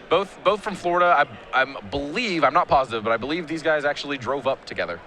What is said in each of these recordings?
Both from Florida. I believe, I'm not positive, but I believe these guys actually drove up together.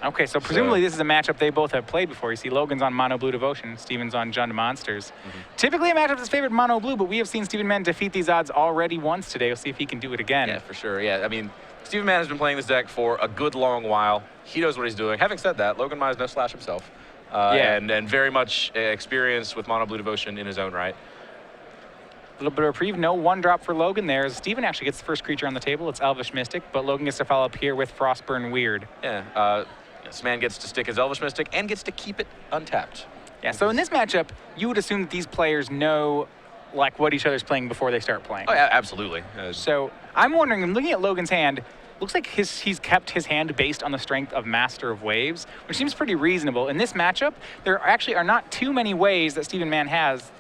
Okay, so presumably this is a matchup they both have played before. You see Logan's on Mono Blue Devotion, Steven's on Jund Monsters. Typically a matchup that's favored Mono Blue, but we have seen Steven Mann defeat these odds already once today. We'll see if he can do it again. Yeah, for sure. Yeah, I mean, Steven Mann has been playing this deck for a good long while. He knows what he's doing. Having said that, Logan Mize no Slash himself. And very much experienced with Mono Blue Devotion in his own right. A little bit of reprieve, no 1-drop for Logan there. Steven actually gets the first creature on the table. It's Elvish Mystic, but Logan gets to follow up here with Frostburn Weird. Yeah, this man gets to stick his Elvish Mystic and gets to keep it untapped. Yeah, so in this matchup, you would assume that these players know like what each other's playing before they start playing. Oh, yeah, absolutely. So I'm wondering, I'm looking at Logan's hand, looks like he's kept his hand based on the strength of Master of Waves, which seems pretty reasonable. In this matchup, there actually are not too many ways that Steven Mann has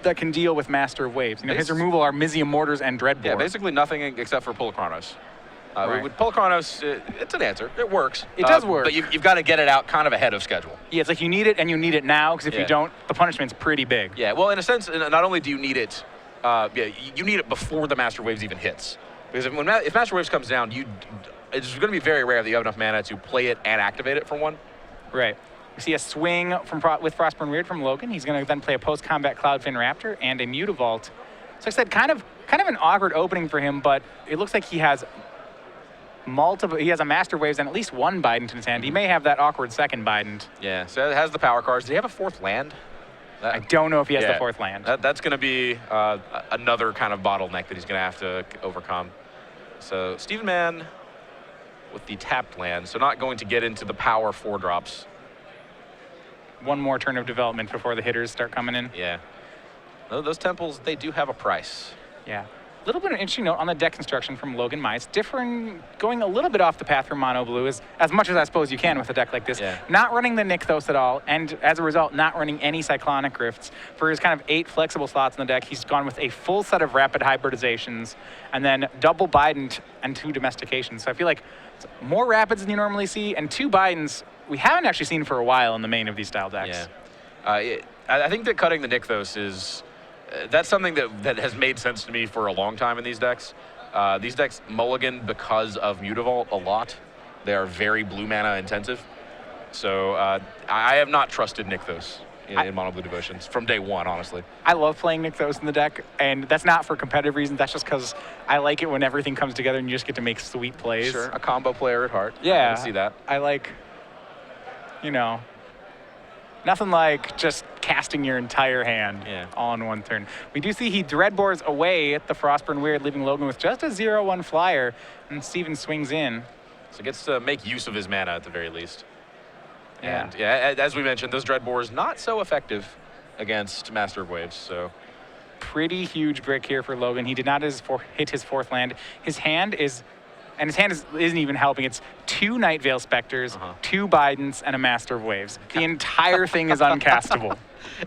that can deal with Master of Waves. You know, his removal are Mizium Mortars and Dreadbore. Yeah, basically nothing except for Pulachronos. Right. With Pulachronos, it's an answer. It works. It does work. But you've got to get it out kind of ahead of schedule. Yeah, it's like you need it and you need it now, because if you don't, the punishment's pretty big. Yeah, well, in a sense, not only do you need it, you need it before the Master Waves even hits. Because if Master Waves comes down, it's going to be very rare that you have enough mana to play it and activate it for one. Right. We see a swing with Frostburn Weird from Logan. He's going to then play a post-combat Cloudfin Raptor and a Mutavault. So I said kind of an awkward opening for him, but it looks like he has he has a Master Waves and at least one Bident in his hand. He may have that awkward second Bident. Yeah, so it has the power cards. Does he have a fourth land? I don't know if he has the fourth land. That's going to be another kind of bottleneck that he's going to have to overcome. So Steven Mann with the tapped land, so not going to get into the power 4-drops. One more turn of development before the hitters start coming in. Yeah. Those temples, they do have a price. Yeah. A little bit of an interesting note on the deck construction from Logan Mize. Going a little bit off the path from Mono Blue, as much as I suppose you can with a deck like this. Yeah. Not running the Nykthos at all, and as a result, not running any Cyclonic Rifts. For his kind of 8 flexible slots in the deck, he's gone with a full set of rapid hybridizations, and then double Bident and 2 domestications. So I feel like it's more rapids than you normally see, and 2 Bidents we haven't actually seen for a while in the main of these style decks. Yeah. I think that cutting the Nykthos is... that's something that has made sense to me for a long time in these decks. These decks mulligan because of Mutavault a lot. They are very blue mana intensive. So I have not trusted Nykthos in Mono Blue Devotions from day one, honestly. I love playing Nykthos in the deck, and that's not for competitive reasons. That's just because I like it when everything comes together and you just get to make sweet plays. Sure, a combo player at heart. Yeah. I can see that. I like, nothing like just casting your entire hand all in one turn. We do see he Dreadbores away at the Frostburn Weird, leaving Logan with just a 0-1 flyer, and Steven swings in. So gets to make use of his mana at the very least. Yeah. And yeah, as we mentioned, those Dreadbores not so effective against Master of Waves, so. Pretty huge brick here for Logan. He did not hit his 4th land. His hand isn't even helping. It's 2 Night Veil Specters, 2 Bidents, and a Master of Waves. The entire thing is uncastable.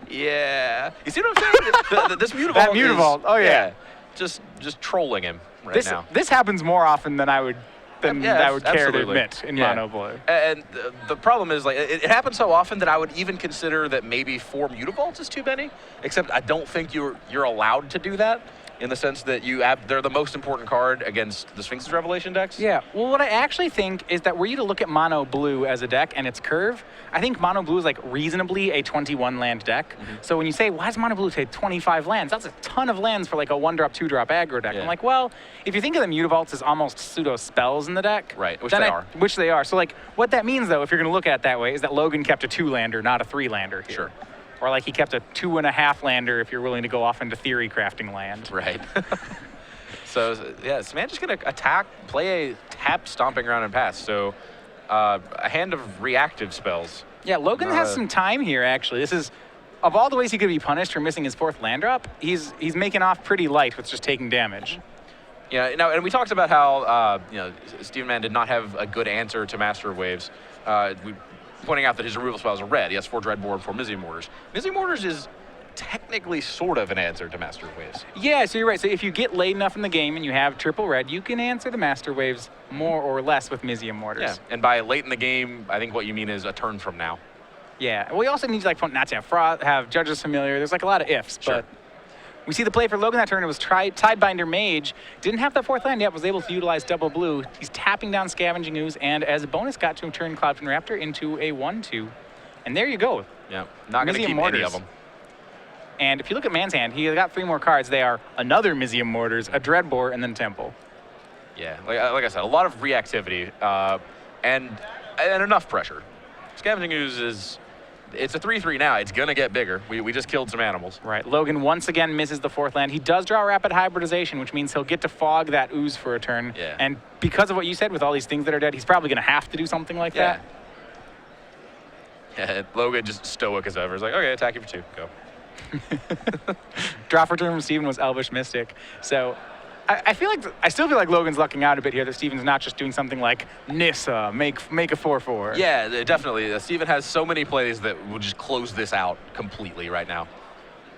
Yeah. You see what I'm saying? This Mutavault That Mutavault, just trolling him now. This happens more often than I would care to admit in Mono Blue. And the problem is, like, it happens so often that I would even consider that maybe 4 Mutavaults is too many, except I don't think you're allowed to do that, in the sense that they're the most important card against the Sphinx's Revelation decks. Yeah, well, what I actually think is that were you to look at Mono Blue as a deck and its curve, I think Mono Blue is like reasonably a 21 land deck. So when you say, why does Mono Blue take 25 lands? That's a ton of lands for like a 1-drop, 2-drop aggro deck. I'm like, well, if you think of the Mutavaults as almost pseudo spells in the deck. Right, which they are. So like, what that means though, if you're gonna look at it that way, is that Logan kept a 2-lander, not a 3-lander here. Sure. Or like he kept a 2.5-lander if you're willing to go off into theory crafting land. Right. So yeah, this man's just gonna attack, play a tap stomping around and pass. So a hand of reactive spells. Yeah, Logan has some time here actually. This is, of all the ways he could be punished for missing his 4th land drop, he's making off pretty light with just taking damage. Yeah, and we talked about how Steven Mann did not have a good answer to Master of Waves. Pointing out that his removal spells are red. He has 4 Dreadbore and 4 Mizium Mortars. Mizium Mortars is technically sort of an answer to Master of Waves. Yeah, so you're right. So if you get late enough in the game and you have triple red, you can answer the Master Waves more or less with Mizium Mortars. Yeah, and by late in the game, I think what you mean is a turn from now. Yeah, we also need to not to have Judge's Familiar. There's like a lot of ifs, Sure. but We see the play for Logan that turn. It was Tidebinder Mage. Didn't have that fourth land yet, was able to utilize double blue. He's tapping down Scavenging Ooze, and as a bonus got to turn Cloudfin Raptor into a 1/2. And there you go. Yeah, not going to keep any of them. And if you look at Mann's hand, he got 3 more cards. They are another Mizium Mortars, a Dreadbore, and then Temple. Yeah, like I said, a lot of reactivity and enough pressure. Scavenging Ooze it's a 3/3 now. It's going to get bigger. We just killed some animals. Right. Logan once again misses the 4th land. He does draw Rapid Hybridization, which means he'll get to fog that Ooze for a turn. Yeah. And because of what you said with all these things that are dead, he's probably going to have to do something like that. Yeah, Logan just stoic as ever. He's like, okay, attack you for 2. Go. Draw for turn from Steven was Elvish Mystic. So I still feel like Logan's lucking out a bit here that Steven's not just doing something like Nissa, make a 4/4. Yeah, definitely. Steven has so many plays that will just close this out completely right now.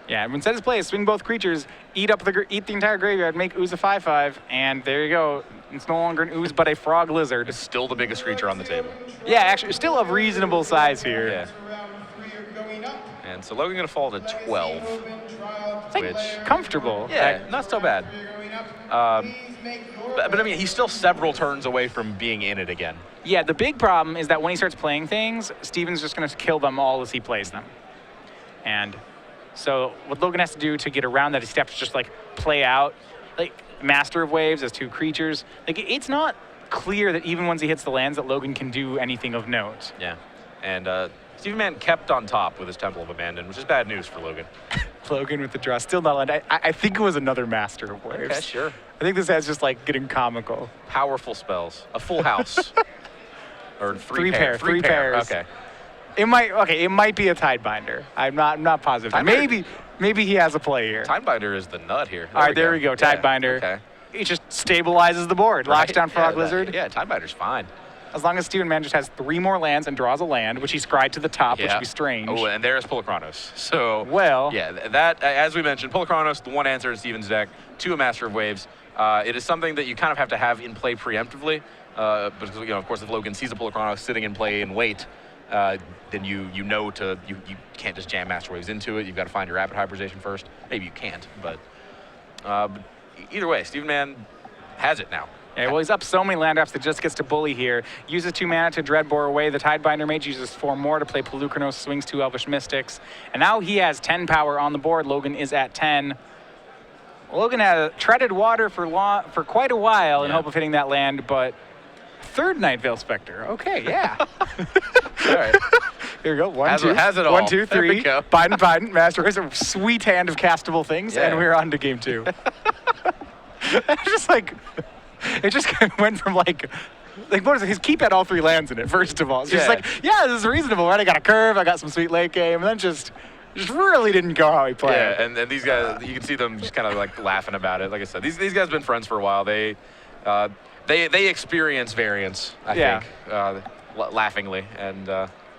Yeah, instead his play is swing both creatures, eat the entire graveyard, make Ooze a 5/5, and there you go. It's no longer an Ooze, but a Frog Lizard. It's still the biggest creature on the table. Yeah, actually, still of reasonable size here. Yeah. And so Logan going to fall to 12. It's like comfortable. Yeah, not so bad. But I mean, he's still several turns away from being in it again. Yeah, the big problem is that when he starts playing things, Steven's just going to kill them all as he plays them. And so what Logan has to do to get around that is he has to just like play out like Master of Waves as 2 creatures. Like it's not clear that even once he hits the lands that Logan can do anything of note. Yeah, and Steven Mann kept on top with his Temple of Abandon, which is bad news for Logan. Logan with the draw, still not land. I think it was another Master of Waves. Okay, sure. I think this has just like getting comical. Powerful spells, a full house, or 3 pairs. Okay. It might be a Tidebinder. I'm not positive. Maybe he has a play here. Tidebinder is the nut here. All right, there we go. Tidebinder. Yeah, okay. It just stabilizes the board. Locks down Frog Lizard. Yeah, Tidebinder's fine. As long as Steven Mann just has 3 more lands and draws a land, which he scried to the top, which would be strange. Oh, and there's Polachronos. So, well, yeah, that, as we mentioned, Polachronos, the one answer in Steven's deck, 2 a Master of Waves. It is something that you kind of have to have in play preemptively. Because, of course, if Logan sees a Polachronos sitting in play and wait, then you can't just jam Master Waves into it. You've got to find your Rapid Hybridization first. Maybe you can't, but either way, Steven Mann has it now. Yeah, well, he's up so many land drops that just gets to bully here. Uses 2 mana to Dreadbore away. The Tidebinder Mage uses 4 more to play Polachronos, swings 2 Elvish Mystics. And now he has 10 power on the board. Logan is at 10. Logan had treaded water for quite a while in hope of hitting that land, but 3rd Night Veil Spectre. Okay, yeah. All right. Here we go. 1, 2. Has it all. 1, 2, 3. There we go. Biden. Master Race, a sweet hand of castable things, and we're on to game 2. It's just like... It just kind of went from like what is it? His keep had all 3 lands in it, first of all. It's just like, yeah, this is reasonable, right? I got a curve, I got some sweet late game, and then just really didn't go how he played. Yeah, and these guys, you can see them just kind of like laughing about it. Like I said, these guys have been friends for a while. They experience variance, I think, laughingly. And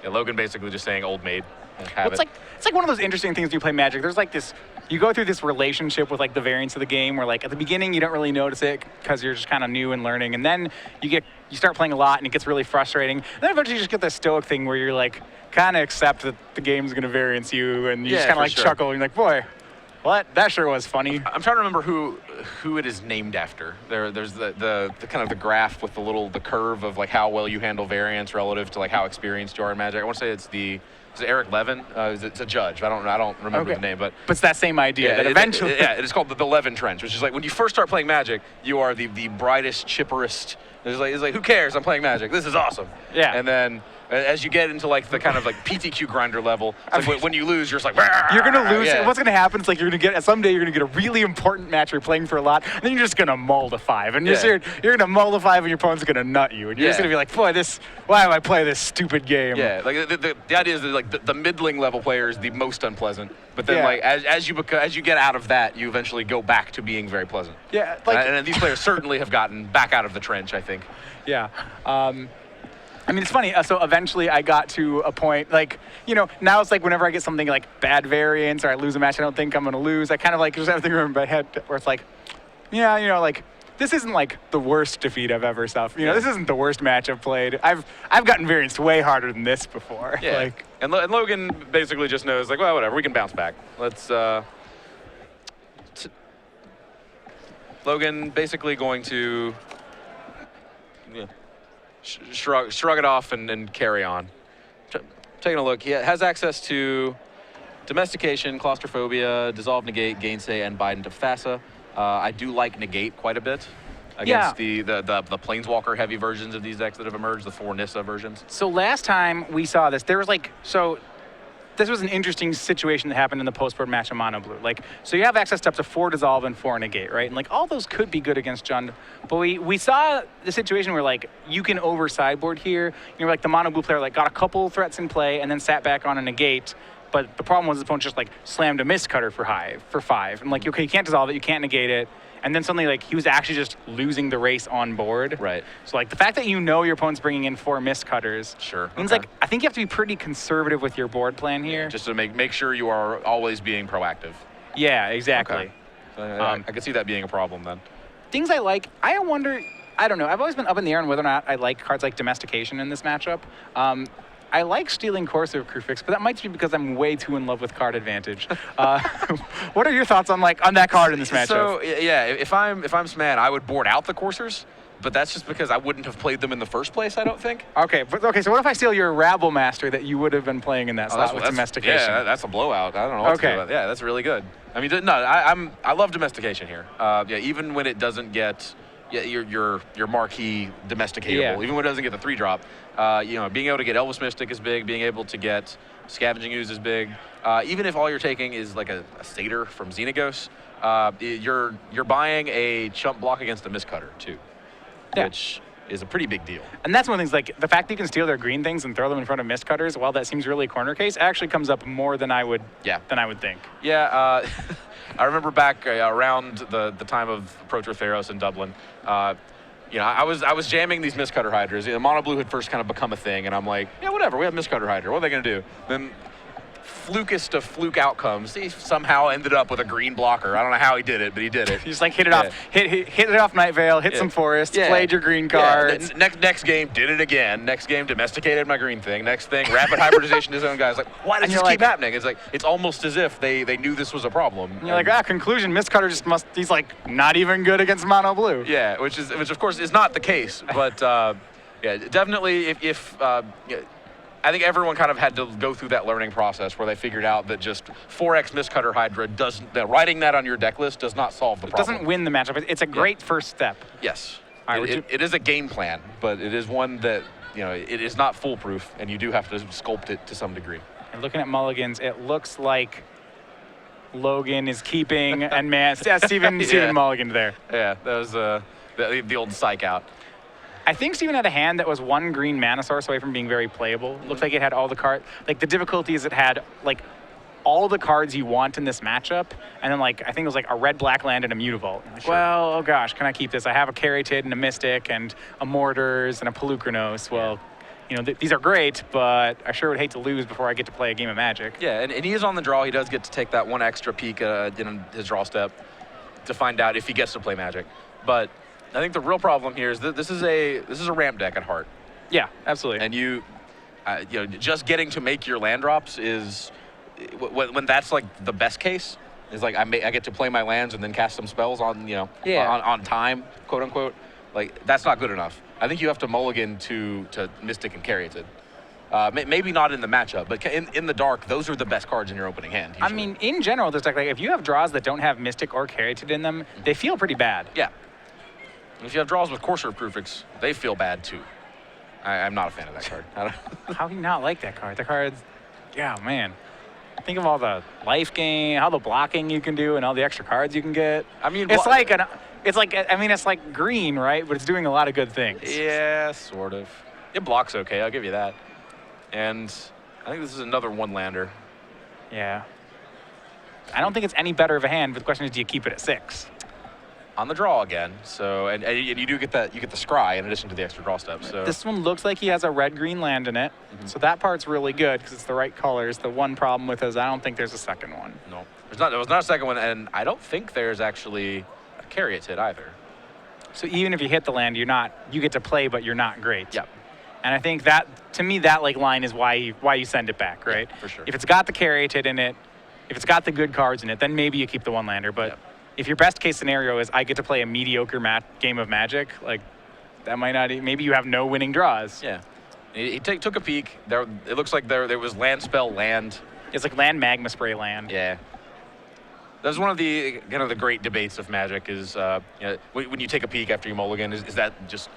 Logan basically just saying old maid. It's like one of those interesting things when you play Magic. There's like this, you go through this relationship with like the variance of the game where like at the beginning you don't really notice it because you're just kind of new and learning, and then you start playing a lot and it gets really frustrating. And then eventually you just get this stoic thing where you're like kind of accept that the game's going to variance you, and you just kind of like chuckle and you're like, boy, what? That sure was funny. I'm trying to remember who it is named after. There's the kind of the graph with the curve of like how well you handle variance relative to like how experienced you are in Magic. I want to say it's Eric Levin? It's a judge. I don't remember the name, but it's that same idea. That eventually, it is called the Levin Trench, which is like when you first start playing Magic, you are the brightest, chipperest. It's like who cares? I'm playing Magic. This is awesome. Yeah. And then as you get into like the kind of like PTQ grinder level, it's like when you lose, you're just like you're gonna lose. Yeah. What's gonna happen is like someday you're gonna get a really important match where you're playing for a lot, and then you're just gonna mull to 5, and you're gonna mull to 5, and your opponent's gonna nut you, and you're just gonna be like, boy, why do I play this stupid game? Yeah, like the idea is that like the middling level player is the most unpleasant, but then like as you get out of that, you eventually go back to being very pleasant. Yeah, and these players certainly have gotten back out of the trench, I think. Yeah. I mean, it's funny. So eventually I got to a point, like, now it's like whenever I get something like bad variance or I lose a match I don't think I'm going to lose, I kind of like just have to remember in my head where it's like, like, this isn't like the worst defeat I've ever suffered. This isn't the worst match I've played. I've gotten variance way harder than this before. Yeah. And Logan basically just knows, like, well, whatever, we can bounce back. Let's Logan basically going to shrug it off and carry on. Taking a look, he has access to Domestication, Claustrophobia, Dissolve, Negate, Gainsay, and Biden to Fassa. I do like Negate quite a bit against the Planeswalker heavy versions of these decks that have emerged, the 4 Nissa versions. So last time we saw this, there was this was an interesting situation that happened in the post-board match of Mono Blue. So you have access to up to 4 Dissolve and 4 Negate, right? And all those could be good against Jund. But we saw the situation where you can over sideboard here. The Mono Blue player got a couple threats in play and then sat back on a Negate. But the problem was his opponent just slammed a Mistcutter for 5. And okay, you can't dissolve it, you can't negate it. And then suddenly he was actually just losing the race on board. Right. So the fact that your opponent's bringing in 4 Mistcutters means I think you have to be pretty conservative with your board plan here. Yeah, just to make sure you are always being proactive. Yeah, exactly. Okay. I can see that being a problem then. Things I like, I wonder, I don't know. I've always been up in the air on whether or not I like cards like Domestication in this matchup. I like Stealing Corsair Crucifix, but that might be because I'm way too in love with card advantage. What are your thoughts on that card in this matchup? So yeah, if I'm Sman, I would board out the Corsairs, but that's just because I wouldn't have played them in the first place, I don't think. Okay, so what if I steal your Rabble Master that you would have been playing in that slot with Domestication? Yeah, that's a blowout. I don't know what to do about that. Yeah, that's really good. I mean, no, I love Domestication here. Even when it doesn't get your marquee domesticatable, even when it doesn't get the 3-drop, being able to get Elvis Mystic is big. Being able to get Scavenging Ooze is big. Even if all you're taking is a Satyr from Xenagos, you're buying a chump block against a Mistcutter too, which is a pretty big deal. And that's one of the things, the fact that you can steal their green things and throw them in front of Mistcutters, while that seems really corner case, actually comes up more than I would think. Yeah, I remember back around the time of Approach with Theros in Dublin. I was jamming these Mistcutter Hydras. Mono Blue had first kind of become a thing, and I'm like, yeah, whatever. We have Mistcutter Hydra. What are they gonna do? Then, flukest of fluke outcomes, he somehow ended up with a green blocker. I don't know how he did it, but he did it. He just hit it off, hit it off Night Veil, hit some forests, played your green cards. Next game, did it again. Next game, domesticated my green thing. Next thing, rapid hybridization his own guys. Why does this keep happening? It's almost as if they knew this was a problem. And you're conclusion, Mistcutter he's not even good against Mono Blue. Yeah, which of course is not the case, but definitely if I think everyone kind of had to go through that learning process where they figured out that just 4x Mistcutter Hydra writing that on your deck list does not solve the problem. It doesn't win the matchup. It's a great first step. Yes. It is a game plan, but it is one that, it is not foolproof, and you do have to sculpt it to some degree. And looking at mulligans, it looks like Logan is keeping, and man, Steven mulliganed there. Yeah, that was the old psych out. I think Steven had a hand that was 1 green mana source away from being very playable. Looked like it had all the cards. The difficulty is it had all the cards you want in this matchup, and then I think it was a red-black land and a Mutavault. Well, oh gosh, can I keep this? I have a Caryatid and a Mystic and a Mortars and a Pelucranos. Well, these are great, but I sure would hate to lose before I get to play a game of Magic. Yeah, and he is on the draw. He does get to take that 1 extra peek in his draw step to find out if he gets to play Magic. But I think the real problem here is that this is a ramp deck at heart. Yeah, absolutely. And just getting to make your land drops is when that's the best case is I get to play my lands and then cast some spells on on time, quote unquote. That's not good enough. I think you have to mulligan to Mystic and Caryatid. Maybe not in the matchup, but in the dark, those are the best cards in your opening hand. Usually. I mean, in general, this deck, if you have draws that don't have Mystic or Caryatid in them, they feel pretty bad. Yeah. If you have draws with Corsair Crucifix, they feel bad too. I'm not a fan of that card. How do you not like that card? The card's, man. Think of all the life gain, how the blocking you can do, and all the extra cards you can get. I mean, it's like green, right? But it's doing a lot of good things. Yeah, sort of. It blocks okay. I'll give you that. And I think this is another 1-lander. Yeah. I don't think it's any better of a hand, but the question is, do you keep it at 6? On the draw again, so and you do get that, you get the scry in addition to the extra draw steps. So this one looks like he has a red-green land in it, so that part's really good because it's the right colors. The one problem with it is I don't think there's a second one. No, there was not a second one, and I don't think there's actually a Caryatid either. So even if you hit the land, you get to play, but you're not great. Yep. And I think that, to me, that line is why you send it back, right? Yeah, for sure. If it's got the Caryatid in it, if it's got the good cards in it, then maybe you keep the 1-lander, but. Yep. if your best case scenario is I get to play a mediocre game of Magic, like that might not. Maybe you have no winning draws. Yeah. He took a peek. It looks like there was land spell land. It's like land, magma spray, land. Yeah. That's one of the the great debates of Magic is when you take a peek after you mulligan, is that just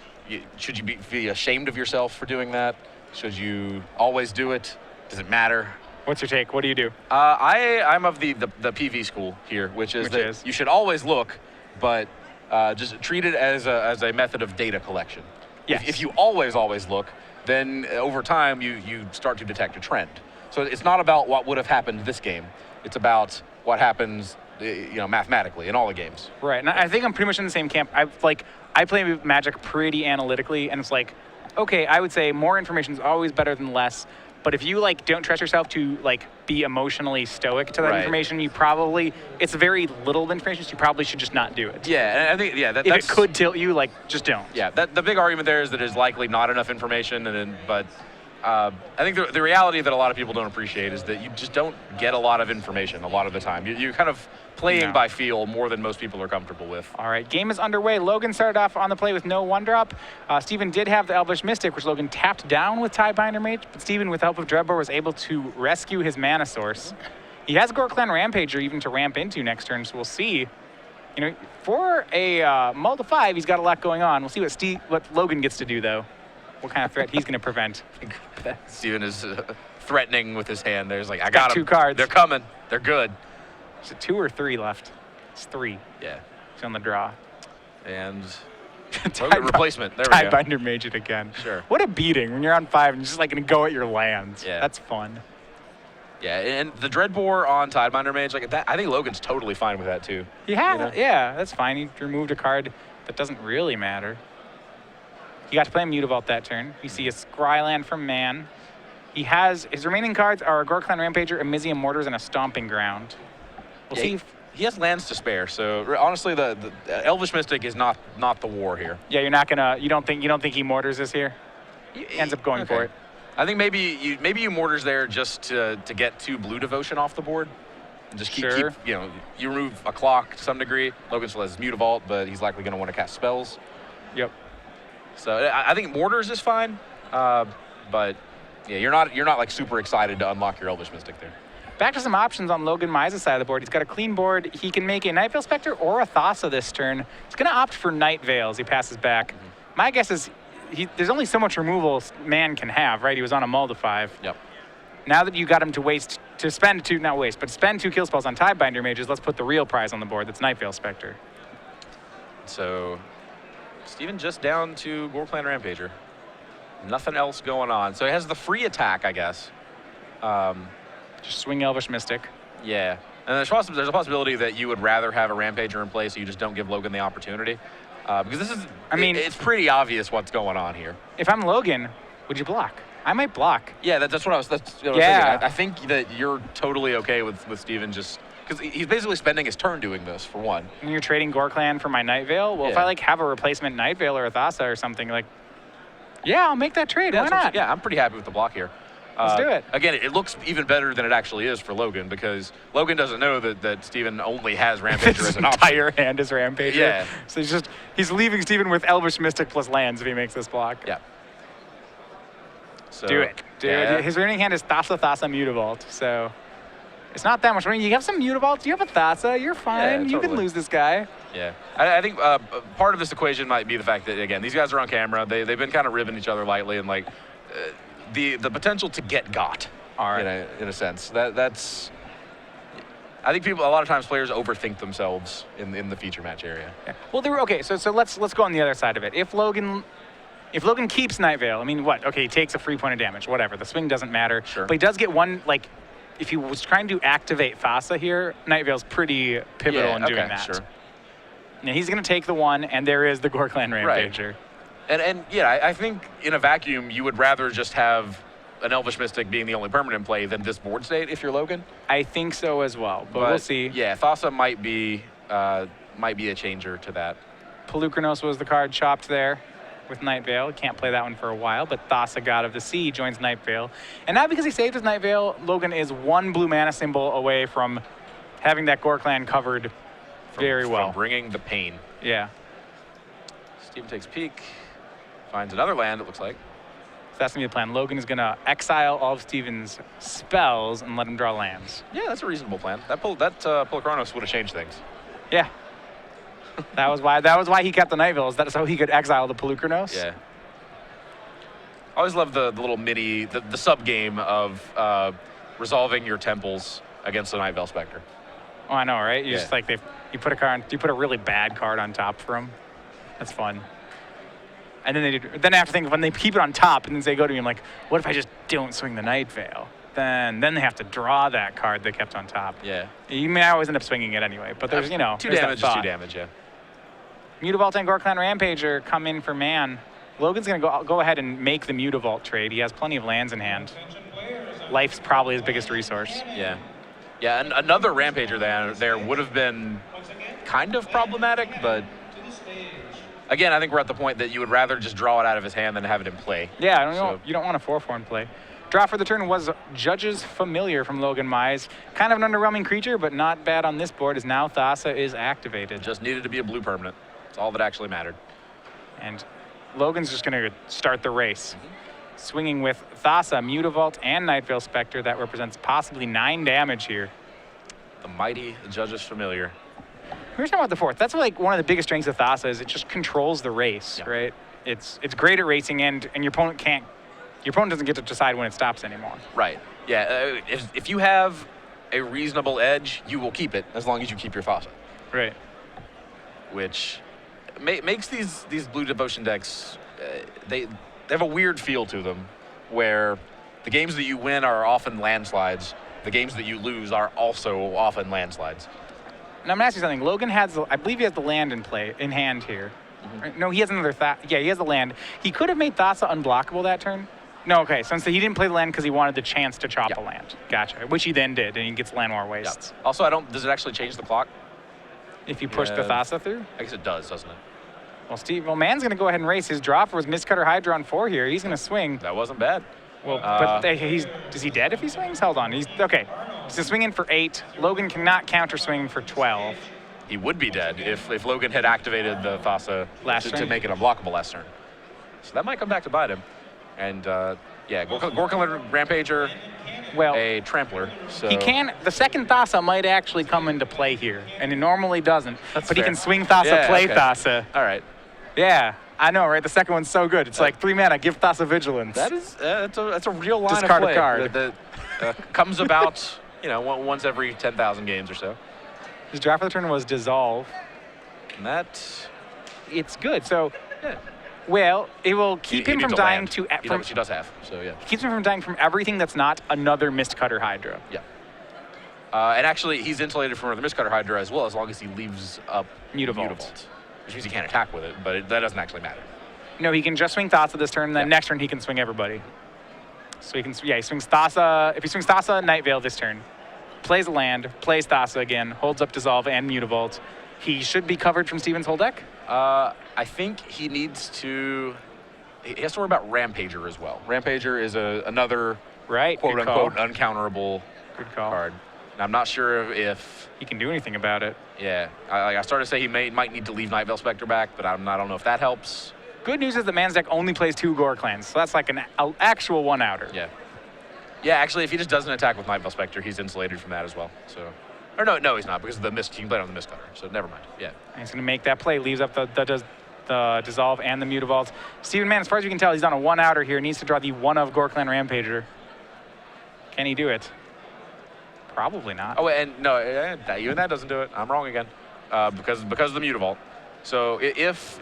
should you be ashamed of yourself for doing that? Should you always do it? Does it matter? What's your take? What do you do? I'm of the PV school here, which is you should always look, but just treat it as a method of data collection. Yes. If you always look, then over time you start to detect a trend. So it's not about what would have happened this game. It's about what happens, mathematically in all the games. Right, and I think I'm pretty much in the same camp. I play Magic pretty analytically, and it's like, okay, I would say more information is always better than less. But if you don't trust yourself to be emotionally stoic to that information, it's very little information, so you probably should just not do it. Yeah, and I think if it could tilt you, just don't. Yeah, the big argument there is that there's likely not enough information, but I think the reality that a lot of people don't appreciate is that you just don't get a lot of information a lot of the time. You're kind of playing by feel more than most people are comfortable with. All right, game is underway. Logan started off on the play with no 1-drop. Steven did have the Elvish Mystic, which Logan tapped down with Tidebinder Mage, but Steven, with help of Dreadbore, was able to rescue his mana source. He has Gorklan Rampager even to ramp into next turn, so we'll see. For a Mull to 5, he's got a lot going on. We'll see what Logan gets to do, though. What kind of threat he's going to prevent. Steven is threatening with his hand. There's I got 2 cards. They're coming. They're good. Is it 2 or 3 left? It's 3. Yeah. He's on the draw. And replacement. There we go. Tidebinder Mage it again. Sure. What a beating when you're on 5 and just going to go at your lands. Yeah. That's fun. Yeah, and the Dreadbore on Tidebinder Mage, that, I think Logan's totally fine with that too. Yeah, that's fine. He removed a card that doesn't really matter. He got to play Mutavault that turn. You see a Scryland from Mann. His remaining cards are a Gorklan Rampager, a Mizium Mortars, and a Stomping Ground. We'll see. He has lands to spare, so honestly, the Elvish Mystic is not the war here. Yeah, you're not gonna. You don't think he Mortars this here? He ends up going for it. I think maybe you Mortars there just to get 2 Blue Devotion off the board. And just keep you remove a clock to some degree. Logan still has Mutavault, but he's likely going to want to cast spells. Yep. So I think Mortars is fine, but yeah, you're not super excited to unlock your Elvish Mystic there. Back to some options on Logan Mize's side of the board. He's got a clean board. He can make a Night Veil Spectre or a Thassa this turn. He's going to opt for Night Veil as he passes back. My guess is there's only so much removal Mann can have, right? He was on a Mull to 5. Yep. Now that you got him to spend 2 kill spells on Tidebinder Mages, let's put the real prize on the board. That's Night Veil Spectre. So Steven just down to Gorklan Rampager. Nothing else going on. So he has the free attack, I guess. Just swing Elvish Mystic. Yeah. And there's a possibility that you would rather have a Rampager in play so you just don't give Logan the opportunity. Because this is, it's pretty obvious what's going on here. If I'm Logan, would you block? I might block. Yeah, that's what I was thinking. I think that you're totally okay with Steven just, because he's basically spending his turn doing this, for one. When you're trading Gorklan for my Night Veil, well, if I have a replacement Night Veil or a Thassa or something, yeah, I'll make that trade. Why not? Yeah, I'm pretty happy with the block here. Let's do it. Again, it looks even better than it actually is for Logan, because Logan doesn't know that Steven only has Rampager as an option. His entire hand is Rampager. Yeah. So he's leaving Steven with Elvish Mystic plus lands if he makes this block. Yeah. So, do it. His remaining hand is Thassa, Mutavault. So it's not that much. You have some Mutavaults, you have a Thassa, you're fine. Yeah, totally. You can lose this guy. Yeah. I think part of this equation might be the fact that, again, these guys are on camera. They've been kind of ribbing each other lightly, and the potential to get got, in a sense. That's. I think a lot of times players overthink themselves in the feature match area. Yeah. Well, so let's go on the other side of it. If Logan keeps Night Veil, Okay, he takes a free point of damage, whatever. The swing doesn't matter. Sure. But he does get one, if he was trying to activate Thassa here, Night Veil's pretty pivotal in doing that. Sure. And he's going to take the 1, and there is the Gorklan Rampager. Right. And I think in a vacuum, you would rather just have an Elvish Mystic being the only permanent play than this board state if you're Logan. I think so as well, but we'll see. Yeah, Thassa might be a changer to that. Pelucranos was the card chopped there with Night Veil. Can't play that one for a while, but Thassa, God of the Sea, joins Night Veil. And now because he saved his Night Veil, Logan is 1 blue mana symbol away from having that Gorklan covered very well. From bringing the pain. Yeah. Steven takes peek, finds another land, it looks like. So that's going to be the plan. Logan is going to exile all of Steven's spells and let him draw lands. Yeah, that's a reasonable plan. That Pulchronos would have changed things. Yeah. that was why he kept the Night Veils. That's so he could exile the Pulchronos. Yeah. I always love the little mini, the sub game of resolving your temples against the Night Veil Spectre. Oh, I know, right? You just like you put a really bad card on top for him. That's fun. And then I have to think when they keep it on top and then they go to me, I'm like, what if I just don't swing the Night Veil? Then they have to draw that card they kept on top. Yeah. You may always end up swinging it anyway, but there's, 2 there's damage that is thought. 2 damage, yeah. Mutavault and Gorklan Rampager come in for Mann. Logan's going to go ahead and make the Mutavault trade. He has plenty of lands in hand. Life's probably his biggest resource. Yeah. Yeah, and another Rampager there would have been kind of problematic, but again, I think we're at the point that you would rather just draw it out of his hand than have it in play. Yeah, you don't want a 4/4 in play. Draw for the turn was Judge's Familiar from Logan Mize. Kind of an underwhelming creature, but not bad on this board, as now Thassa is activated. Just needed to be a blue permanent. That's all that actually mattered. And Logan's just going to start the race. Swinging with Thassa, Mutavault, and Night Veil Spectre. That represents possibly 9 damage here. The mighty Judge's Familiar. We were talking about the 4th. That's like one of the biggest strengths of Thassa is it just controls the race, right? It's great at racing, and your opponent can't. Your opponent doesn't get to decide when it stops anymore. Right. Yeah. If you have a reasonable edge, you will keep it as long as you keep your Thassa. Right. Which makes these blue devotion decks they have a weird feel to them, where the games that you win are often landslides. The games that you lose are also often landslides. And I'm gonna ask you something. Logan I believe he has the land in hand here. Right? No, he has another Yeah, he has the land. He could have made Thassa unblockable that turn. No, okay. So he didn't play the land because he wanted the chance to chop a land. Gotcha. Which he then did, and he gets land war wastes. Also, does it actually change the clock? If you push the Thassa through? I guess it does, doesn't it? Well, Mann's going to go ahead and race. His draw for was Mistcutter Hydra on 4 here. He's going to swing. That wasn't bad. Well, but is he dead if he swings? Hold on. Okay. So swinging for 8. Logan cannot counter swing for 12. He would be dead if Logan had activated the Thassa to make it unblockable last turn. So that might come back to bite him. And Gorklan Rampager, a Trampler. So he can. The second Thassa might actually come into play here, and it normally doesn't. But fair. he can swing Thassa, play Thassa. All right. Yeah, I know, right? The second one's so good. It's like 3 mana, give Thassa Vigilance. That's a real line Discard of play a card. that comes about once every 10,000 games or so. His draw for the turn was Dissolve. And it's good. So. Yeah. Well, it will keep him from dying Which he does have, so yeah. Keeps him from dying from everything that's not another Mistcutter Hydra. Yeah. And actually, he's insulated from the Mistcutter Hydra as well, as long as he leaves up Mutavault. Which means he can't attack with it, but that doesn't actually matter. No, he can just swing Thassa this turn, and then next turn he can swing everybody. So he swings Thassa. If he swings Thassa, Night Veil this turn. Plays a land, plays Thassa again, holds up Dissolve and Mutavault. He should be covered from Steven's whole deck. I think he has to worry about Rampager as well. Rampager is another quote-unquote uncounterable card. And I'm not sure if he can do anything about it. Yeah, I started to say he might need to leave Night Veil Spectre back, but I don't know if that helps. Good news is that Mann's deck only plays 2 Gorklans, so that's like an actual one-outer. Yeah. Yeah, actually, if he just doesn't attack with Night Veil Spectre, he's insulated from that as well. So. Or no, he's not, because of the he can play it on the Mistcutter, so never mind. Yeah. And he's going to make that play, leaves up the Dissolve and the Mutavault. Steven Mann, as far as you can tell, he's on a one-outer here, needs to draw the 1 of Gorklan Rampager. Can he do it? Probably not. Oh, and no, even that doesn't do it. I'm wrong again, because of the Mutavault. So if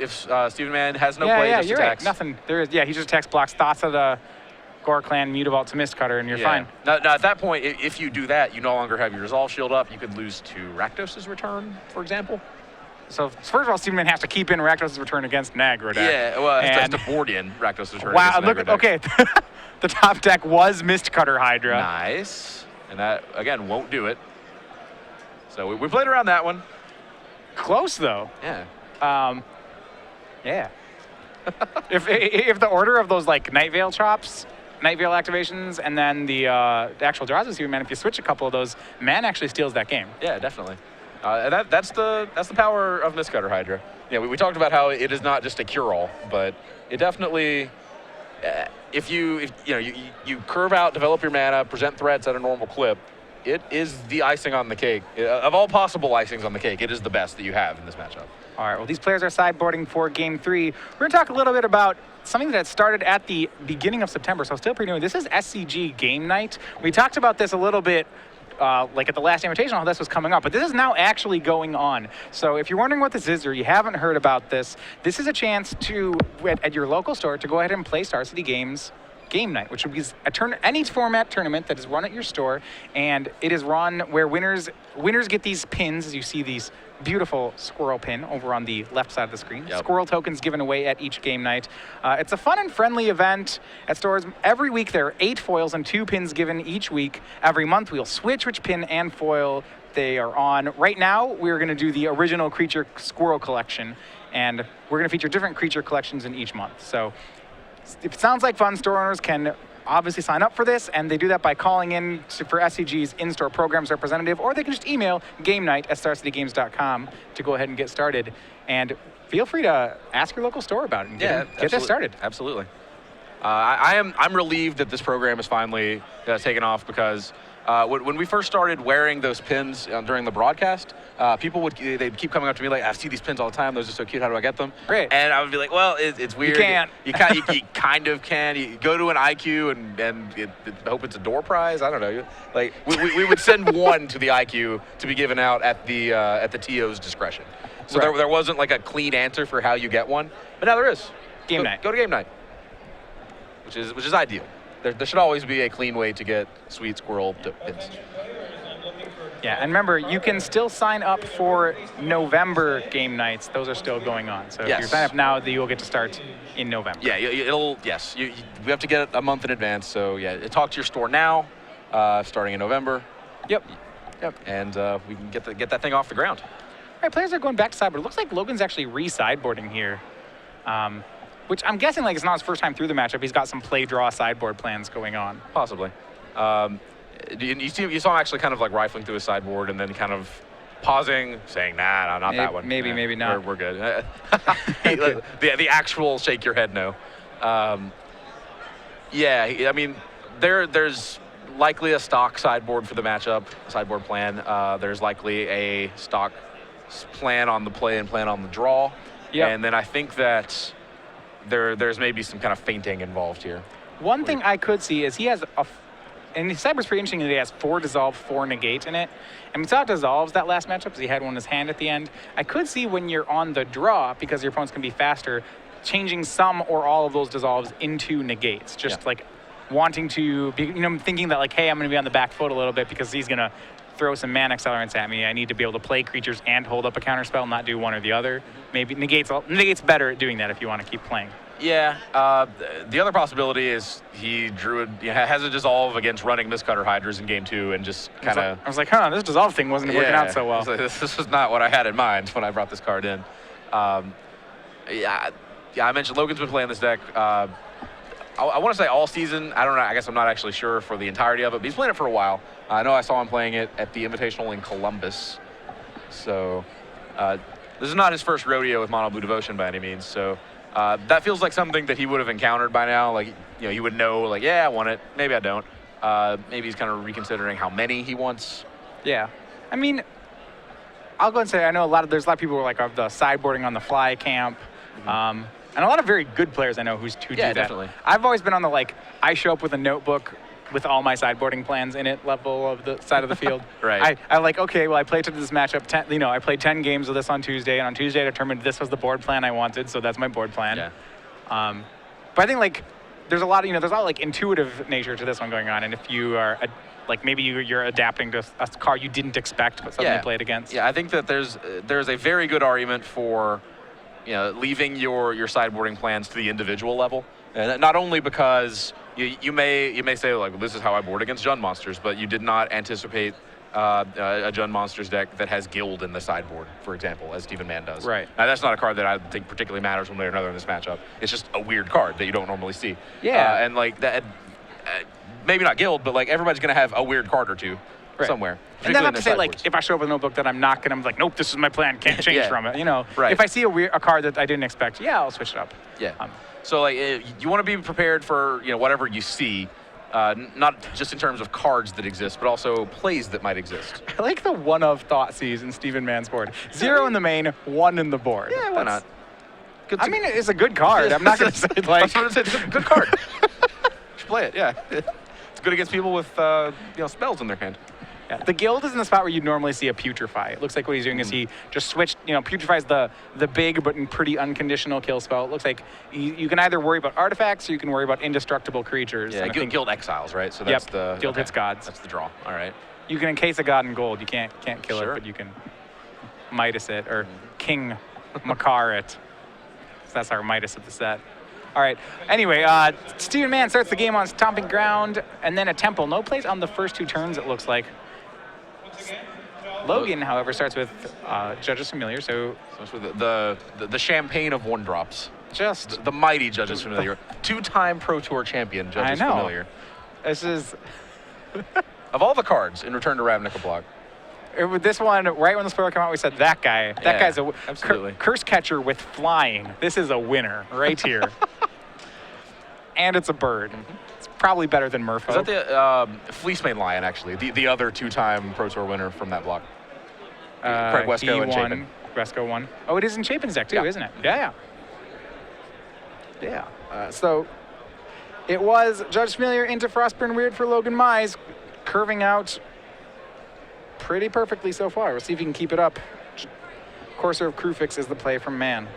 Steven Mann has no play, just you're attacks. Right. Nothing. He just attacks, blocks Thassa, the Gorklan, Mutavault to Mistcutter, and you're fine. Now, at that point, if you do that, you no longer have your Resolve Shield up. You could lose to Rakdos' Return, for example. So first of all, Steven Mann has to keep in Rakdos' Return against Nagro deck. Yeah, well, it's to board in Rakdos' Return. Wow, look, okay. The top deck was Mistcutter Hydra. Nice. And that, again, won't do it. So we played around that one. Close, though. Yeah. Yeah. if the order of those, like, Night Veil chops, Night Veil activations, and then the actual draws of Steven Mann, if you switch a couple of those, Mann actually steals that game. Yeah, definitely. That's the power of Mistcutter Hydra. Yeah, we talked about how it is not just a cure-all, but it definitely, if you curve out, develop your mana, present threats at a normal clip, it is the icing on the cake. Of all possible icings on the cake, it is the best that you have in this matchup. All right, well, these players are sideboarding for Game 3. We're going to talk a little bit about something that started at the beginning of September, so still pretty new. This is SCG Game Night. We talked about this a little bit like at the last Invitational, how this was coming up, but this is now actually going on. So if you're wondering what this is or you haven't heard about this, this is a chance to, at your local store, to go ahead and play Star City Games Game Night, which would be any format tournament that is run at your store, and it is run where winners get these pins, as you see these beautiful squirrel pin over on the left side of the screen. Yep. Squirrel tokens given away at each game night. It's a fun and friendly event at stores. Every week there are 8 foils and 2 pins given each week. Every month we'll switch which pin and foil they are on. Right now we're going to do the original creature squirrel collection, and we're going to feature different creature collections in each month. So if it sounds like fun, store owners can obviously sign up for this, and they do that by calling in for SCG's in-store programs representative, or they can just email gamenight@starcitygames.com to go ahead and get started. And feel free to ask your local store about it and get this started. Absolutely. I'm relieved that this program is finally taken off, because when we first started wearing those pins during the broadcast, people they'd keep coming up to me like, I see these pins all the time. Those are so cute. How do I get them? Great. And I would be like, well, it's weird. You can't. You kind of can. You go to an IQ and hope it's a door prize. I don't know. Like we would send one to the IQ to be given out at the TO's discretion. So Right. there wasn't like a clean answer for how you get one, but now there is. Game night. Go to Game Night, which is ideal. There should always be a clean way to get sweet squirrel pins. Yeah, and remember, you can still sign up for November game nights. Those are still going on. So if you sign up now, you will get to start in November. Yeah, we have to get it a month in advance. So yeah, talk to your store now, starting in November. Yep. And we can get that thing off the ground. All right, players are going back to sideboard. It looks like Logan's actually re-sideboarding here, which I'm guessing like it's not his first time through the matchup. He's got some play-draw sideboard plans going on. Possibly. You saw him actually kind of like rifling through his sideboard and then kind of pausing, saying, nah, not that one. Maybe not. We're good. the actual shake your head no. I mean, there's likely a stock sideboard for the matchup, sideboard plan. There's likely a stock plan on the play and plan on the draw. Yep. And then I think that there's maybe some kind of feinting involved here. One thing I could see is he has and his sideboard's pretty interesting that he has 4 dissolve, 4 negate in it. And we saw it dissolves that last matchup because he had one in his hand at the end. I could see when you're on the draw, because your opponent's can be faster, changing some or all of those dissolves into negates. Just like wanting to be, thinking that like, hey, I'm going to be on the back foot a little bit because he's going to throw some mana accelerants at me. I need to be able to play creatures and hold up a counterspell, not do one or the other. Maybe negate's better at doing that if you want to keep playing. Yeah, the other possibility is he has a dissolve against running Mistcutter Hydras in game 2 and just kind of... I was like, this dissolve thing wasn't working out so well. This was not what I had in mind when I brought this card in. I mentioned Logan's been playing this deck. I want to say all season. I don't know. I guess I'm not actually sure for the entirety of it, but he's playing it for a while. I know I saw him playing it at the Invitational in Columbus. So this is not his first rodeo with Mono Blue Devotion by any means. So that feels like something that he would have encountered by now. Like, he would know, like, yeah, I want it. Maybe I don't. Maybe he's kind of reconsidering how many he wants. Yeah. I mean, I'll go and say I know there's a lot of people who are like of the sideboarding on the fly camp. And a lot of very good players I know who do that. Yeah, definitely. I've always been on the I show up with a notebook with all my sideboarding plans in it level of the side of the field. Right. I like, okay, well, I played to this matchup. I played 10 games of this on Tuesday, and on Tuesday I determined this was the board plan I wanted, so that's my board plan. Yeah. But I think there's a lot of intuitive nature to this one going on, and if you are maybe you're adapting to a card you didn't expect but suddenly played against. Yeah, I think that there's a very good argument for leaving your sideboarding plans to the individual level, and not only because you may say like, well, this is how I board against Jund monsters, but you did not anticipate a Jund monsters deck that has Guild in the sideboard, for example, as Stephen Mann does. Right. Now that's not a card that I think particularly matters one way or another in this matchup. It's just a weird card that you don't normally see. Yeah. And like that, maybe not Guild, but like everybody's gonna have a weird card or two. Right. somewhere. And then particularly not in to their say, like, sideboards. if I show up with a notebook that I'm not going to, like, nope, this is my plan, can't change Yeah. from it. You know, Right. if I see a card that I didn't expect, yeah, I'll switch it up. Yeah. So like, you want to be prepared for whatever you see, not just in terms of cards that exist, but also plays that might exist. I like the one of Thoughtseize in Stephen Mann's board. 0 in the main, 1 in the board. Yeah, why not? Good I mean, it's a good card. I'm not going to say, like... That's what I'm saying. It's a good card. You should play it, yeah. It's good against people with spells in their hand. Yeah. The Guild is in the spot where you'd normally see a Putrefy. It looks like what he's doing is he just switched, Putrefy's the big but pretty unconditional kill spell. It looks like you can either worry about artifacts or you can worry about indestructible creatures. Yeah, and I think Guild Exiles, right? So that's the... Guild hits gods. That's the draw, all right. You can encase a god in gold. You can't kill Sure. it, but you can Midas it or King Makar it. So that's our Midas of the set. All right. Anyway, Stephen Mann starts the game on Stomping Ground and then a Temple. No plays on the first 2 turns, it looks like. Logan, however, starts with Judge's Familiar, so it's with the champagne of 1-drops. just The mighty Judge's Familiar. 2-time Pro Tour champion Judge's I know. Familiar. This is Of all the cards in Return to Ravnica block. with this one. Right when the spoiler came out, we said that guy. That Yeah, guy's a absolutely. curse catcher with flying. This is a winner right here, and it's a bird. It's probably better than Murphy. Is that the Fleecemane Lion, actually? The other 2-time Pro Tour winner from that block. Craig Wesco and Chapin. Wesco won. Oh, it is in Chapin's deck too, Yeah. isn't it? Yeah. So it was Judge Familiar into Frostburn Weird for Logan Mize, curving out pretty perfectly so far. We'll see if he can keep it up. Courser of Crufix is the play from Mann.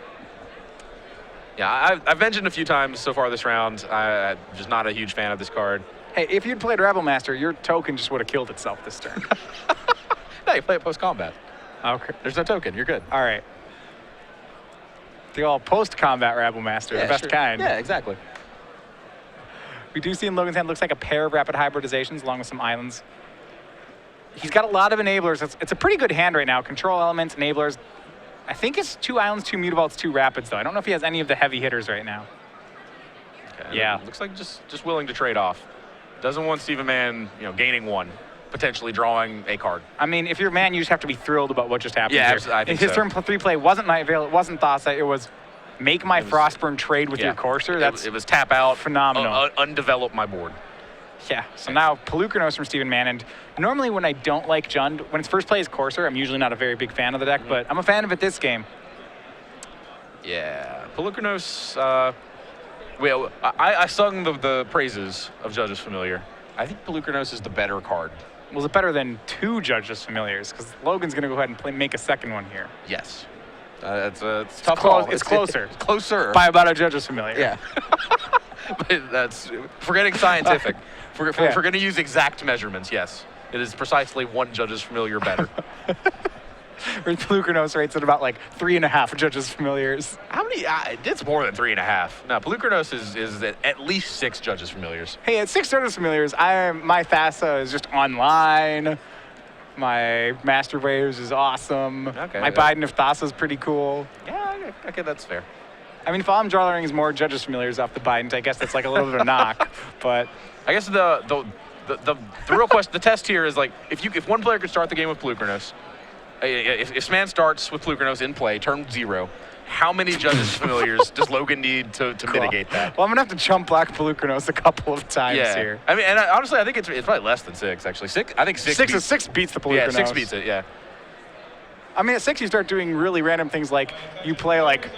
Yeah, I've mentioned a few times so far this round, I'm just not a huge fan of this card. Hey, if you'd played Rebel Master, your token just would have killed itself this turn. No, you play it post-combat. Okay. There's no token, you're good. All right. The all post-combat Rebel Master, the best kind. Yeah, exactly. We do see in Logan's hand, looks like a pair of rapid hybridizations along with some islands. He's got a lot of enablers. It's a pretty good hand right now. Control elements, enablers. I think it's 2 islands, 2 mutavaults, 2 rapids, though. I don't know if he has any of the heavy hitters right now. Okay, Yeah. Looks like just willing to trade off. Doesn't want Stephen Mann, gaining 1, potentially drawing a card. I mean, if you're Man, you just have to be thrilled about what just happened Yeah, here. I think His so. turn 3 play wasn't Night Veil, it wasn't Thassa, it was make my Frostburn trade with your Courser. It was tap out, phenomenal. Undevelop my board. Yeah, so now Pelucranos from Stephen Mann, and normally when I don't like Jund, when its first play is Courser, I'm usually not a very big fan of the deck, but I'm a fan of it this game. Yeah, Pelucranos, I sung the praises of Judge's Familiar. I think Pelucranos is the better card. Was it better than 2 Judges Familiars? Because Logan's going to go ahead and make a second one here. Yes. It's a tough close- call. it's closer. It's closer. By about a Judges Familiar. Yeah. But if we're getting scientific. If we're going to use exact measurements, yes. It is precisely 1 Judge's Familiar better. Where Pelucranos rates at about like 3.5 Judges Familiars. How many? It's more than 3.5. No, Pelucranos is at least 6 Judge's Familiars. Hey, at 6 Judges Familiars, my Thassa is just online. My Master Waves is awesome. Okay, my Biden of Thassa is pretty cool. Yeah, okay, that's fair. I mean, if all I'm drawing is more Judges Familiars off the Biden, I guess that's like a little bit of a knock. But I guess the real question, the test here is like, if one player could start the game with Pelucranos, if Sman starts with Pelucranos in play, turn 0, how many Judges Familiars does Logan need to mitigate that? Well, I'm gonna have to chump black Pelucranos a couple of times here. I mean, and honestly, I think it's probably less than 6, actually. 6, I think 6 6 beats the Pelucranos. Yeah, 6 beats it, yeah. I mean, at 6, you start doing really random things like you play like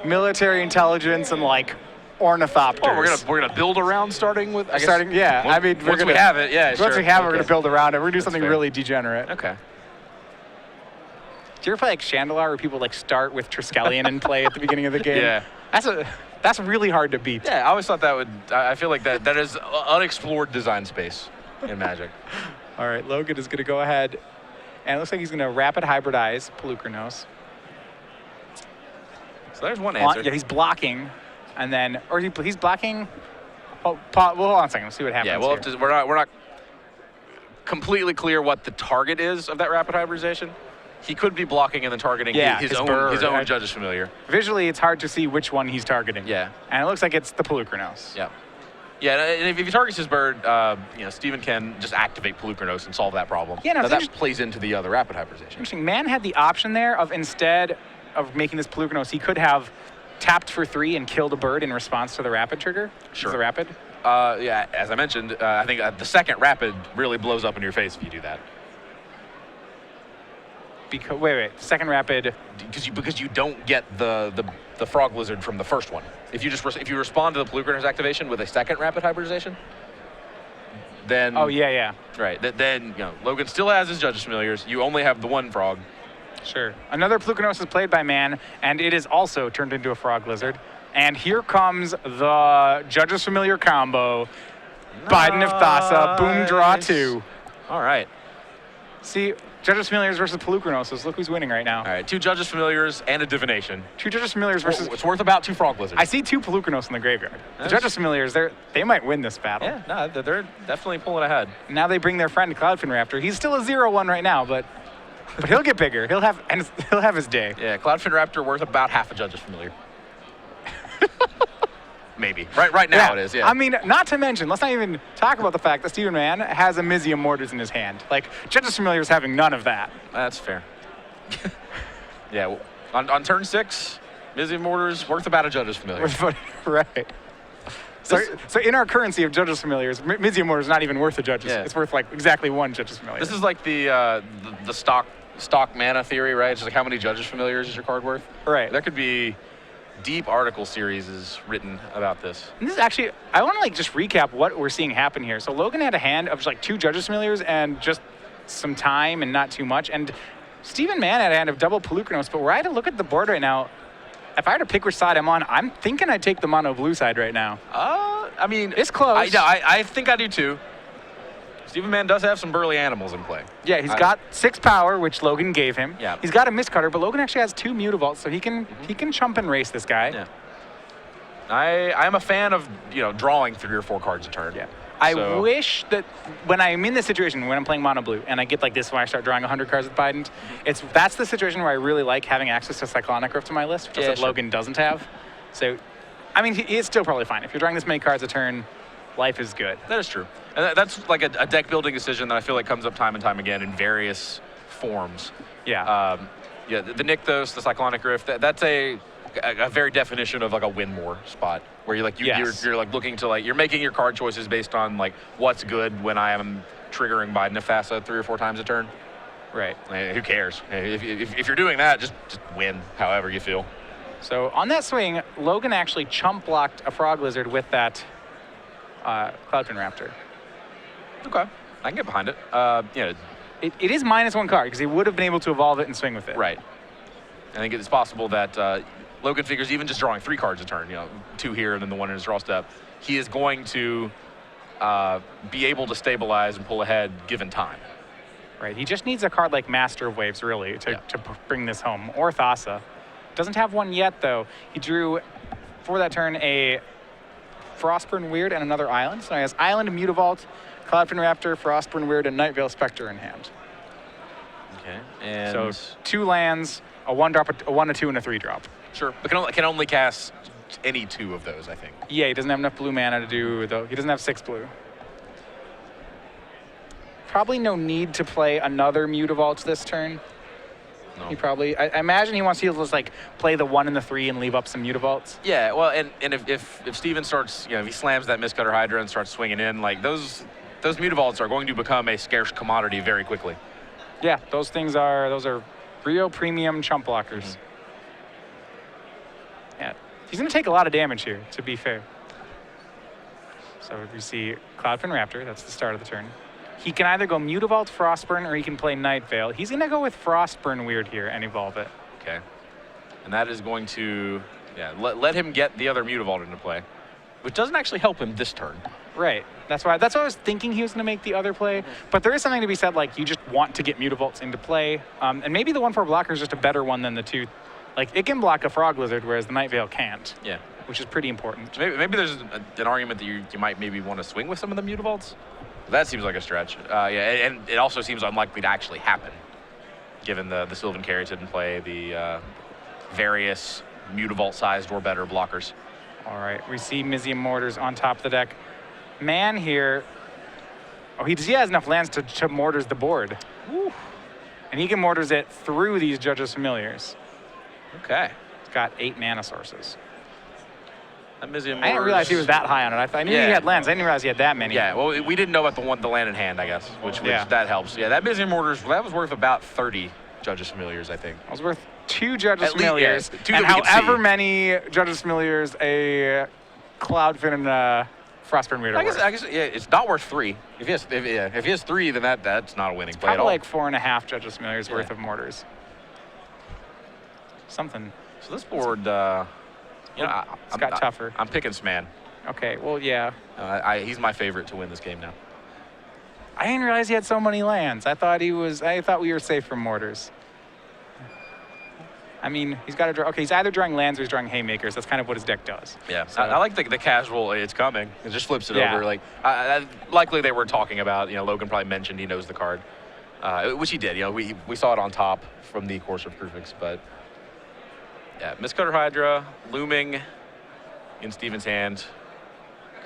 military intelligence and like ornithopters. Oh, we're gonna build around starting with. I guess, yeah. Once, I mean, once we have it, yeah. Once sure. we have it, we're Okay. gonna build around it. We're gonna do That's something fair. really degenerate. Okay. Do you ever play like Chandelar, where people like start with Triskelion and play at the beginning of the game? Yeah. That's really hard to beat. Yeah, I always thought that would. I feel like that is unexplored design space in Magic. All right, Logan is gonna go ahead, and it looks like he's gonna rapid hybridize Pelucranos. So there's one answer. Yeah, he's blocking, and then he's blocking. Oh, well, hold on a second. Let's see what happens. Yeah, well, here. we're not completely clear what the target is of that rapid hybridization. He could be blocking and then targeting his own bird. Judge's Familiar. Visually, it's hard to see which one he's targeting. Yeah. And it looks like it's the Pelucranos. Yeah. Yeah, and if he targets his bird, Steven can just activate Pelucranos and solve that problem. Yeah, no, now, that plays into the other rapid hybridization. Interesting. Mann had the option there of instead of making this Pelucranos, he could have tapped for 3 and killed a bird in response to the rapid trigger. Sure. The rapid. Yeah, as I mentioned, I think the second rapid really blows up in your face if you do that. Because wait, second rapid. Because you don't get the frog lizard from the first one. If you respond to the Pelucranos activation with a second rapid hybridization, then yeah. Right. Then Logan still has his Judge's Familiars. You only have the one frog. Sure. Another Pelucranos is played by Mann, and it is also turned into a frog lizard. And here comes the Judge's Familiar combo. Nice. Biden of Thassa, boom, draw 2. All right. See, Judge's Familiars versus Pelucranos. Look who's winning right now. All right, 2 Judge's Familiars and a Divination. 2 Judge's Familiars versus... It's worth about 2 frog lizards. I see 2 Pelucranos in the graveyard. The Judge's Familiars, they might win this battle. Yeah, no, they're definitely pulling ahead. Now they bring their friend Cloudfin Raptor. He's still a 0-1 right now, but he'll get bigger. He'll have his day. Yeah, Cloudfin Raptor worth about half a Judge's Familiar. Maybe. Right now it is, yeah. I mean, not to mention, let's not even talk about the fact that Steven Mann has a Mize Mortars in his hand. Like, Judge's Familiar is having none of that. That's fair. Yeah, well, on turn 6, Mize Mortars worth about a Judge's Familiar. Right. So in our currency of Judge's Familiars, Mize Mortars is not even worth a Judge's. Yeah. It's worth like exactly 1 Judge's Familiar. This is like the stock mana theory, right? It's just like how many Judge's Familiars is your card worth? Right. There could be deep article series is written about this. And this is actually, I want to just recap what we're seeing happen here. So Logan had a hand of just like 2 Judge's Familiars and just some time and not too much. And Steven Mann had a hand of double Pelucranos. But were I to look at the board right now, if I had to pick which side I'm on, I'm thinking I'd take the mono blue side right now. I mean, it's close. I think I do too. Steven Mann does have some burly animals in play. Yeah, he's got 6 power, which Logan gave him. Yeah. He's got a Mistcutter, but Logan actually has 2 Mutavaults, so he can chump and race this guy. Yeah. I'm a fan of drawing 3 or 4 cards a turn. Yeah. I wish that when I'm in this situation, when I'm playing mono blue, and I get like this when I start drawing 100 cards with Biden, that's the situation where I really like having access to Cyclonic Rift to my list, which that Logan doesn't have. So, I mean, it's still probably fine. If you're drawing this many cards a turn, life is good. That is true. And that's like a deck building decision that I feel like comes up time and time again in various forms. Yeah. The Nykthos, the Cyclonic Rift, that's a very definition of like a win more spot where you're like you're like looking to you're making your card choices based on like what's good when I am triggering Biden of Thassa 3 or 4 times a turn. Right. Who cares? If you're doing that, just win however you feel. So on that swing, Logan actually chump blocked a Frog Lizard with that Cloudfin Raptor. Okay, I can get behind it. It is -1 card because he would have been able to evolve it and swing with it. Right. I think it's possible that Logan figures even just drawing 3 cards a turn, 2 here and then the 1 in his draw step, he is going to be able to stabilize and pull ahead given time. Right. He just needs a card like Master of Waves really to bring this home, or Thassa. Doesn't have one yet though. He drew for that turn a Frostburn Weird and another island. So he has Island, Mutavault, Cloudfin Raptor, Frostburn Weird, and Nightveil Spectre in hand. Okay. And so 2 lands, a 1-drop, a 1, a 2, and a 3-drop. Sure. But can only cast any 2 of those, I think. Yeah, he doesn't have enough blue mana to do though. He doesn't have 6 blue. Probably no need to play another Mutavault this turn. No. He probably, I imagine he wants to just play the 1 and the 3 and leave up some Mutavaults. Yeah, well, and if Steven starts, if he slams that Mistcutter Hydra and starts swinging in, those Mutavaults are going to become a scarce commodity very quickly. Yeah, those are real premium chump blockers. Mm-hmm. Yeah, he's going to take a lot of damage here, to be fair. So we see Cloudfin Raptor, that's the start of the turn. He can either go Mutavault, Frostburn, or he can play Nightveil. He's going to go with Frostburn Weird here and evolve it. Okay. And that is going to, let him get the other Mutavault into play, which doesn't actually help him this turn. Right. That's why I was thinking he was going to make the other play. But there is something to be said, you just want to get Mutavaults into play. And maybe the 1/4 blocker is just a better one than the 2. It can block a Frog Lizard, whereas the Nightveil can't. Yeah. Which is pretty important. Maybe there's an argument that you might maybe want to swing with some of the Mutavaults. That seems like a stretch. And it also seems unlikely to actually happen, given the Sylvan Caryatid in play, the various Mutavault-sized or better blockers. All right, we see Mize Mortars on top of the deck. Mann here. Oh, he has enough lands to Mortars the board. Woo. And he can Mortars it through these Judge's Familiars. Okay. He's got 8 mana sources. That Mize I didn't realize he was that high on it. I knew he had lands. I didn't realize he had that many. Yeah, well, we didn't know about the land in hand, I guess, which that helps. Yeah, that Mize Mortars, that was worth about 30 Judge's Familiars, I think. It was worth 2 Judge's At least, Familiars. yeah, 2 and that we could however see. many Judge's Familiars a Cloudfin and Frostburn Reader I guess, yeah, it's not worth 3. If he has 3, then that's not a winning play at Probably all. like 4.5 Judge's Familiars worth of Mortars. Something. So this board, It's got tougher. I'm picking Sman. Okay, well, yeah. He's my favorite to win this game now. I didn't realize he had so many lands. I thought we were safe from Mortars. I mean, he's got to draw. Okay, he's either drawing lands or he's drawing Haymakers. That's kind of what his deck does. Yeah, So, I like the casual. It's coming. It just flips it Yeah. over. Like likely they were talking about. Logan probably mentioned he knows the card, which he did. We saw it on top from the course of Prufix, but yeah, Mistcutter Hydra looming in Steven's hand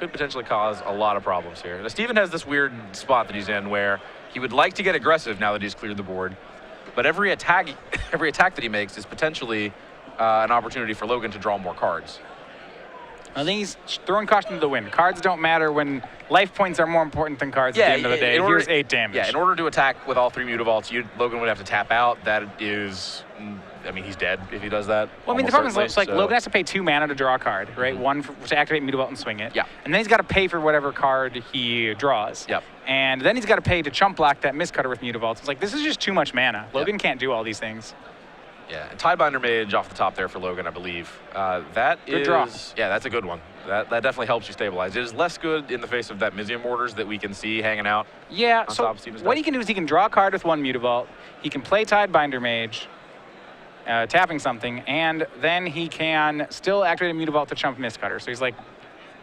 could potentially cause a lot of problems here. Now, Steven has this weird spot that he's in where he would like to get aggressive now that he's cleared the board, but every attack that he makes is potentially an opportunity for Logan to draw more cards. I think he's throwing caution to the wind. Cards don't matter when life points are more important than cards at the end of the day. Here's 8 damage. Yeah, in order to attack with all 3 Mutavaults, Logan would have to tap out. That is, I mean, he's dead if he does that. Well, I mean, the problem is like Logan has to pay 2 mana to draw a card, right? One to activate Mutavault and swing it. Yeah. And then he's got to pay for whatever card he draws. Yep. And then he's got to pay to chump block that Mistcutter with Mutavaults. It's like, this is just too much mana. Logan can't do all these things. Yeah, and Tidebinder Mage off the top there for Logan, I believe. Good draw. Yeah, that's a good one. That definitely helps you stabilize. It is less good in the face of that Mize Mortars that we can see hanging out. Yeah, on so top of Steven's what deck. he can do is he can draw a card with 1 Mutavault. He can play Tidebinder Mage, tapping something, and then he can still activate a Mutavault to chump Mistcutter. So he's like,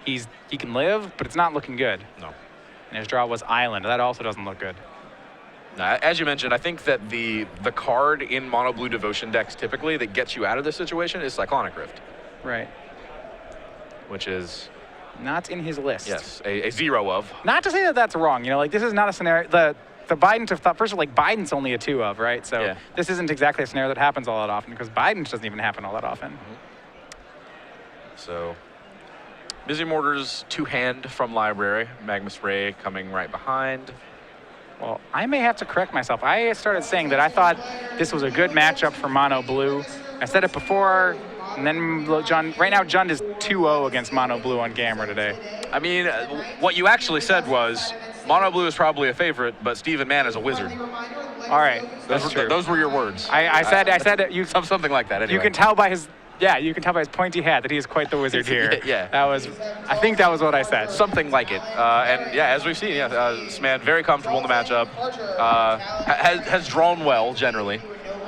he can live, but it's not looking good. No. And his draw was Island. That also doesn't look good. Now, as you mentioned, I think that the card in mono blue devotion decks typically that gets you out of this situation is Cyclonic Rift, Right. which is Not in his list. yes a 0 of. Not to say that that's wrong. Like, this is not a scenario. The Biden thought first of all, like, Biden's only a 2 of, right? So Yeah. this isn't exactly a scenario that happens all that often because Biden's doesn't even happen all that often. So, Mize Mortars 2-hand from library. Magmus Ray coming right behind. Well, I may have to correct myself. I started saying that I thought this was a good matchup for Mono Blue. I said it before, and then right now Jund is 2-0 against Mono Blue on camera today. I mean, what you actually said was mono blue is probably a favorite, but Steven Mann is a wizard. All right, that's true. Those were your words. I said that you Something like that. Anyway. You can tell by his pointy hat that he is quite the wizard here. Yeah. I think that was what I said. Something like it. And yeah, as we've seen, this man very comfortable in the matchup, has drawn well generally,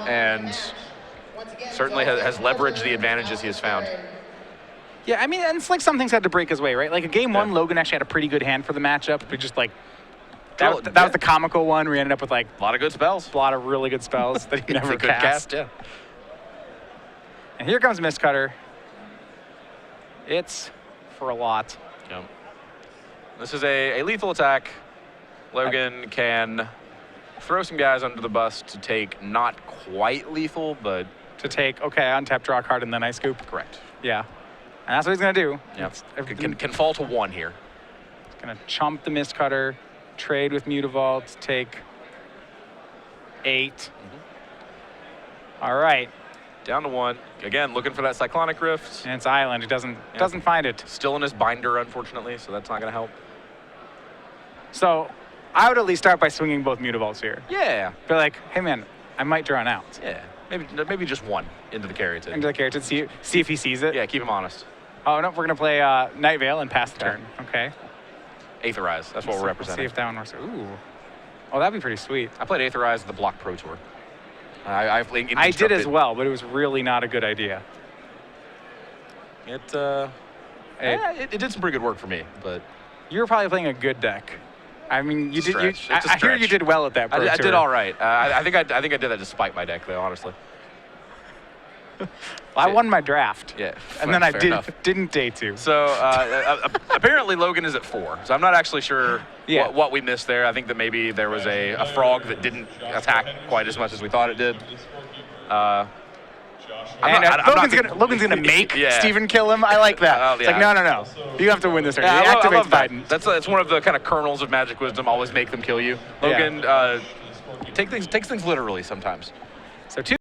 and certainly has leveraged the advantages he has found. Yeah, I mean, and it's like some things had to break his way, right? Like a game 1, Logan actually had a pretty good hand for the matchup, but just like that was the comical one where he ended up with like A lot of good spells. a lot of really good spells that he never He could cast. yeah. And here comes Mistcutter. It's for a lot. Yep. This is a lethal attack. Logan can throw some guys under the bus to take not quite lethal, but To take, okay, untap, draw a card, and then I scoop. correct. Yeah. And that's what he's going to do. Yep. It's Can fall to 1 here. going to chump the Mistcutter, trade with Mutavault, take 8. All right. Down to 1. Again, looking for that Cyclonic Rift. And it's Island. He doesn't find it. Still in his binder, unfortunately, so that's not going to help. So I would at least start by swinging both Mutavaults here. Yeah. Be like, hey, man, I might draw an out. Yeah. Maybe just 1 into the Carrington. Into the character, see if he sees it. Yeah, keep him honest. Oh, no, we're going to play Night Veil and pass the turn. Okay. Aetherize. That's what we're Let's see representing. if that one works. Ooh. Oh, that'd be pretty sweet. I played Aetherize at the Block Pro Tour. I played I did as well, but it was really not a good idea. It did some pretty good work for me, but You were probably playing a good deck. I mean, you did. Stretch. It's a I hear you stretch. did well at that Pro I Tour. did all right. I think I did that despite my deck, though, honestly. I won my draft. Yeah, And then I fair enough. didn't day 2. So apparently Logan is at 4. So I'm not actually sure what we missed there. I think that maybe there was a frog that didn't attack quite as much as we thought it did. Logan's gonna make Steven kill him. I like that. It's like, no. You have to win this turn. Yeah, He I love activates that. Biden. That's one of the kind of kernels of Magic wisdom. Always make them kill you. Logan takes things literally sometimes. So 2